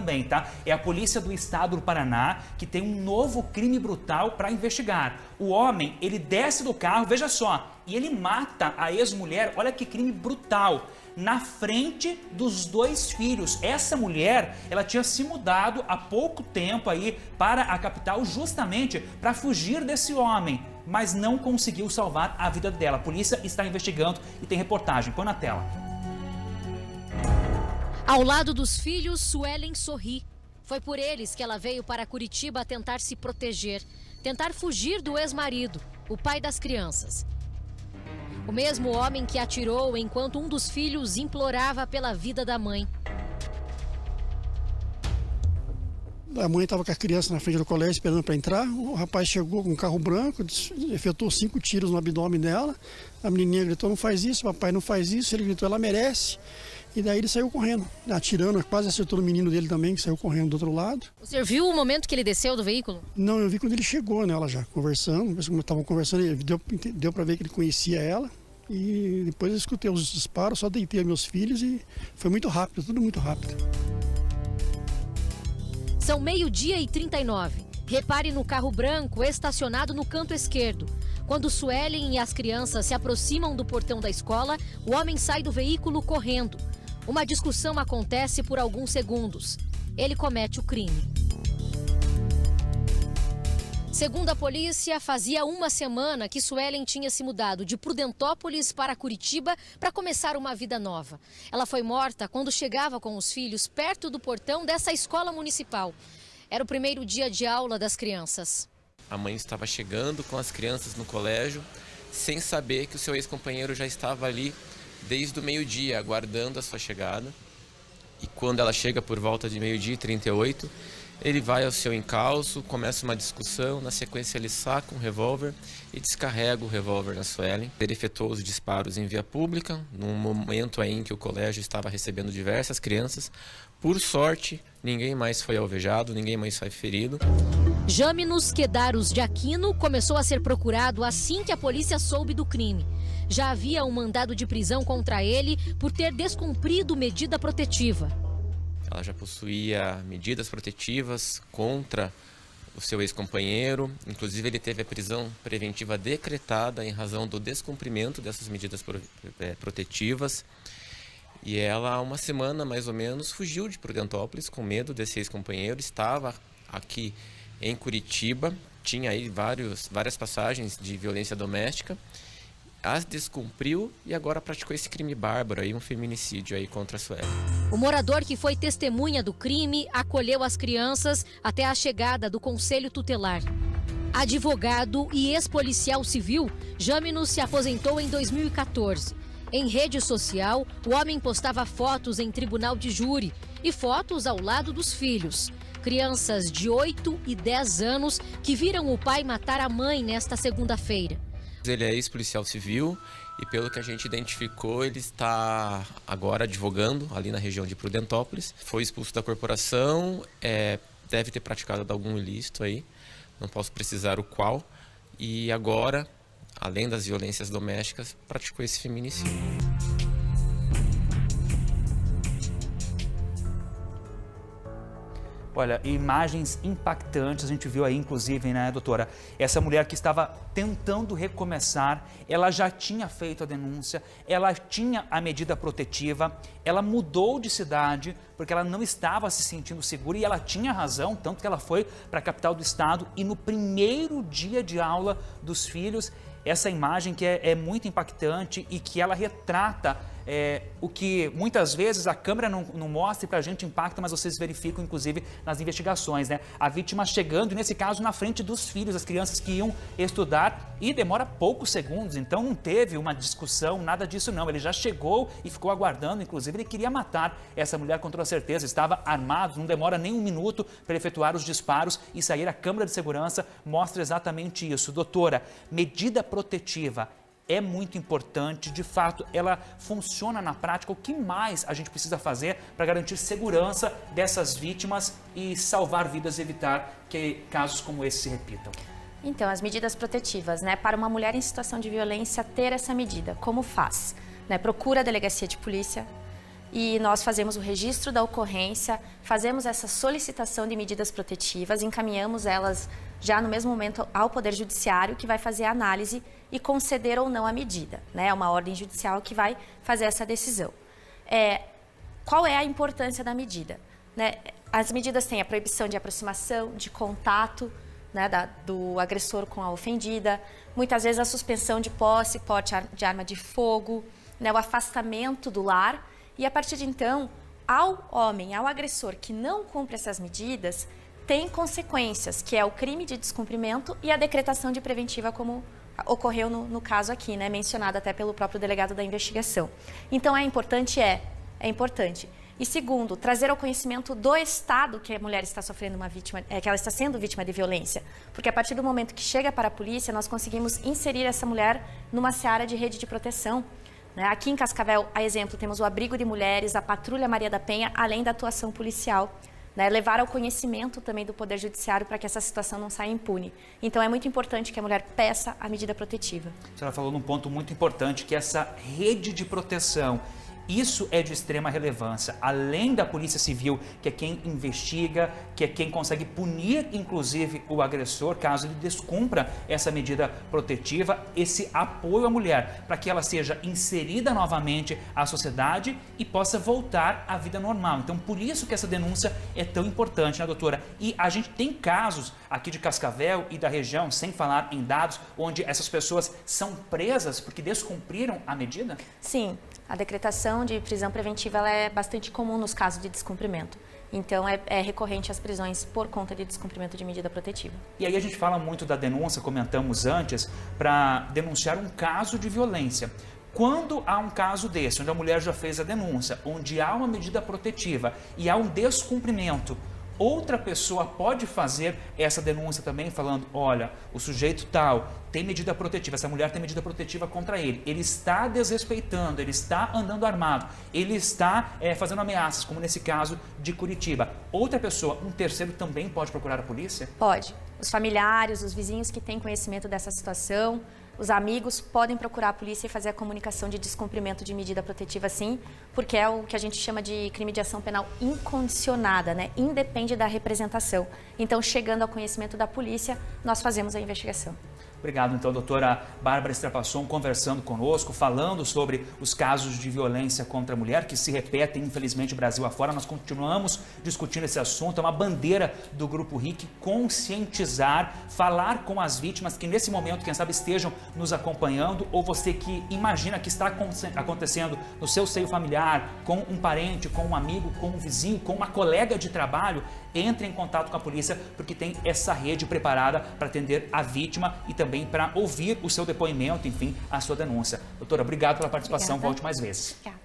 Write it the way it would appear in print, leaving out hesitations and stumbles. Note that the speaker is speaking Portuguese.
também, tá? É a Polícia do Estado do Paraná que tem um novo crime brutal para investigar. O homem, ele desce do carro, veja só, e ele mata a ex-mulher, olha que crime brutal, na frente dos 2 filhos. Essa mulher, ela tinha se mudado há pouco tempo aí para a capital justamente para fugir desse homem, mas não conseguiu salvar a vida dela. A polícia está investigando e tem reportagem. Põe na tela. Ao lado dos filhos, Suelen sorri. Foi por eles que ela veio para Curitiba tentar se proteger, tentar fugir do ex-marido, o pai das crianças. O mesmo homem que atirou enquanto um dos filhos implorava pela vida da mãe. A mãe estava com a criança na frente do colégio esperando para entrar. O rapaz chegou com um carro branco, efetuou 5 tiros no abdômen dela. A menininha gritou: não faz isso, papai, não faz isso. Ele gritou: ela merece. E daí ele saiu correndo, atirando, quase acertou no menino dele também, que saiu correndo do outro lado. O senhor viu o momento que ele desceu do veículo? Não, eu vi quando ele chegou nela já, conversando. Estavam conversando, deu para ver que ele conhecia ela. E depois eu escutei os disparos, só deitei meus filhos e foi muito rápido, tudo muito rápido. São 12h39. Repare no carro branco estacionado no canto esquerdo. Quando Suelen e as crianças se aproximam do portão da escola, o homem sai do veículo correndo. Uma discussão acontece por alguns segundos. Ele comete o crime. Segundo a polícia, fazia uma semana que Suelen tinha se mudado de Prudentópolis para Curitiba para começar uma vida nova. Ela foi morta quando chegava com os filhos perto do portão dessa escola municipal. Era o primeiro dia de aula das crianças. A mãe estava chegando com as crianças no colégio, sem saber que o seu ex-companheiro já estava ali desde o meio-dia, aguardando a sua chegada. E quando ela chega por volta de 12h38, ele vai ao seu encalço, começa uma discussão, na sequência ele saca um revólver e descarrega o revólver na Suelen. Ele efetuou os disparos em via pública, num momento aí em que o colégio estava recebendo diversas crianças. Por sorte, ninguém mais foi alvejado, ninguém mais foi ferido. Jaminos Quedaros de Aquino começou a ser procurado assim que a polícia soube do crime. Já havia um mandado de prisão contra ele por ter descumprido medida protetiva. Ela já possuía medidas protetivas contra o seu ex-companheiro. Inclusive, ele teve a prisão preventiva decretada em razão do descumprimento dessas medidas protetivas. E ela, há uma semana mais ou menos, fugiu de Prudentópolis com medo desse ex-companheiro. Estava aqui em Curitiba, tinha aí várias passagens de violência doméstica. As descumpriu e agora praticou esse crime bárbaro, aí, um feminicídio aí contra a Suelen. O morador que foi testemunha do crime acolheu as crianças até a chegada do Conselho Tutelar. Advogado e ex-policial civil, Jaminos se aposentou em 2014. Em rede social, o homem postava fotos em tribunal de júri e fotos ao lado dos filhos. Crianças de 8 e 10 anos que viram o pai matar a mãe nesta segunda-feira. Ele é ex-policial civil e, pelo que a gente identificou, ele está agora advogando ali na região de Prudentópolis. Foi expulso da corporação, deve ter praticado algum ilícito aí, não posso precisar o qual. E agora, além das violências domésticas, praticou esse feminicídio. Olha, imagens impactantes, a gente viu aí, inclusive, né, doutora? Essa mulher que estava tentando recomeçar, ela já tinha feito a denúncia, ela tinha a medida protetiva, ela mudou de cidade porque ela não estava se sentindo segura e ela tinha razão, tanto que ela foi para a capital do estado e no primeiro dia de aula dos filhos, essa imagem que é muito impactante e que ela retrata o que muitas vezes a câmera não mostra e para a gente impacta, mas vocês verificam inclusive nas investigações, né? A vítima chegando, nesse caso, na frente dos filhos, as crianças que iam estudar e demora poucos segundos, então não teve uma discussão, nada disso não, ele já chegou e ficou aguardando, inclusive ele queria matar essa mulher com toda certeza, estava armado, não demora nem um minuto para efetuar os disparos e sair. A câmera de segurança mostra exatamente isso. Doutora, medida protetiva é muito importante, de fato, ela funciona na prática. O que mais a gente precisa fazer para garantir segurança dessas vítimas e salvar vidas e evitar que casos como esse se repitam? Então, as medidas protetivas, né? Para uma mulher em situação de violência ter essa medida, como faz? Né? Procura a delegacia de polícia e nós fazemos o registro da ocorrência, fazemos essa solicitação de medidas protetivas, encaminhamos elas já no mesmo momento ao Poder Judiciário, que vai fazer a análise e conceder ou não a medida, né? É uma ordem judicial que vai fazer essa decisão. Qual é a importância da medida? Né? As medidas têm a proibição de aproximação, de contato, né, do agressor com a ofendida, muitas vezes a suspensão de posse, porte de arma de fogo, né, o afastamento do lar, e a partir de então, ao homem, ao agressor que não cumpre essas medidas, tem consequências, que é o crime de descumprimento e a decretação de preventiva, como ocorreu no caso aqui, né, mencionado até pelo próprio delegado da investigação. Então, é importante. E segundo, trazer ao conhecimento do Estado que a mulher está sofrendo que ela está sendo vítima de violência. Porque a partir do momento que chega para a polícia, nós conseguimos inserir essa mulher numa seara de rede de proteção. Né? Aqui em Cascavel, a exemplo, temos o Abrigo de Mulheres, a Patrulha Maria da Penha, além da atuação policial. Né? Levar ao conhecimento também do Poder Judiciário para que essa situação não saia impune. Então, é muito importante que a mulher peça a medida protetiva. A senhora falou num ponto muito importante, que é essa rede de proteção. Isso é de extrema relevância, além da Polícia Civil, que é quem investiga, que é quem consegue punir, inclusive, o agressor, caso ele descumpra essa medida protetiva, esse apoio à mulher, para que ela seja inserida novamente à sociedade e possa voltar à vida normal. Então, por isso que essa denúncia é tão importante, né, doutora? E a gente tem casos aqui de Cascavel e da região, sem falar em dados, onde essas pessoas são presas porque descumpriram a medida? Sim. A decretação de prisão preventiva ela é bastante comum nos casos de descumprimento. Então, é recorrente as prisões por conta de descumprimento de medida protetiva. E aí a gente fala muito da denúncia, comentamos antes, para denunciar um caso de violência. Quando há um caso desse, onde a mulher já fez a denúncia, onde há uma medida protetiva e há um descumprimento, outra pessoa pode fazer essa denúncia também, falando, olha, o sujeito tal tem medida protetiva, essa mulher tem medida protetiva contra ele está desrespeitando, ele está andando armado, ele está fazendo ameaças, como nesse caso de Curitiba. Outra pessoa, um terceiro, também pode procurar a polícia? Pode. Os familiares, os vizinhos que têm conhecimento dessa situação, os amigos podem procurar a polícia e fazer a comunicação de descumprimento de medida protetiva, sim, porque é o que a gente chama de crime de ação penal incondicionada, né? Independe da representação. Então, chegando ao conhecimento da polícia, nós fazemos a investigação. Obrigado, então, doutora Bárbara Estrapasson, conversando conosco, falando sobre os casos de violência contra a mulher que se repetem, infelizmente, Brasil afora. Nós continuamos discutindo esse assunto. É uma bandeira do Grupo RIC conscientizar, falar com as vítimas que, nesse momento, quem sabe, estejam nos acompanhando, ou você que imagina que está acontecendo no seu seio familiar, com um parente, com um amigo, com um vizinho, com uma colega de trabalho, entre em contato com a polícia, porque tem essa rede preparada para atender a vítima e também para ouvir o seu depoimento, enfim, a sua denúncia. Doutora, obrigado pela participação. Obrigada. Volte mais vezes. Obrigada.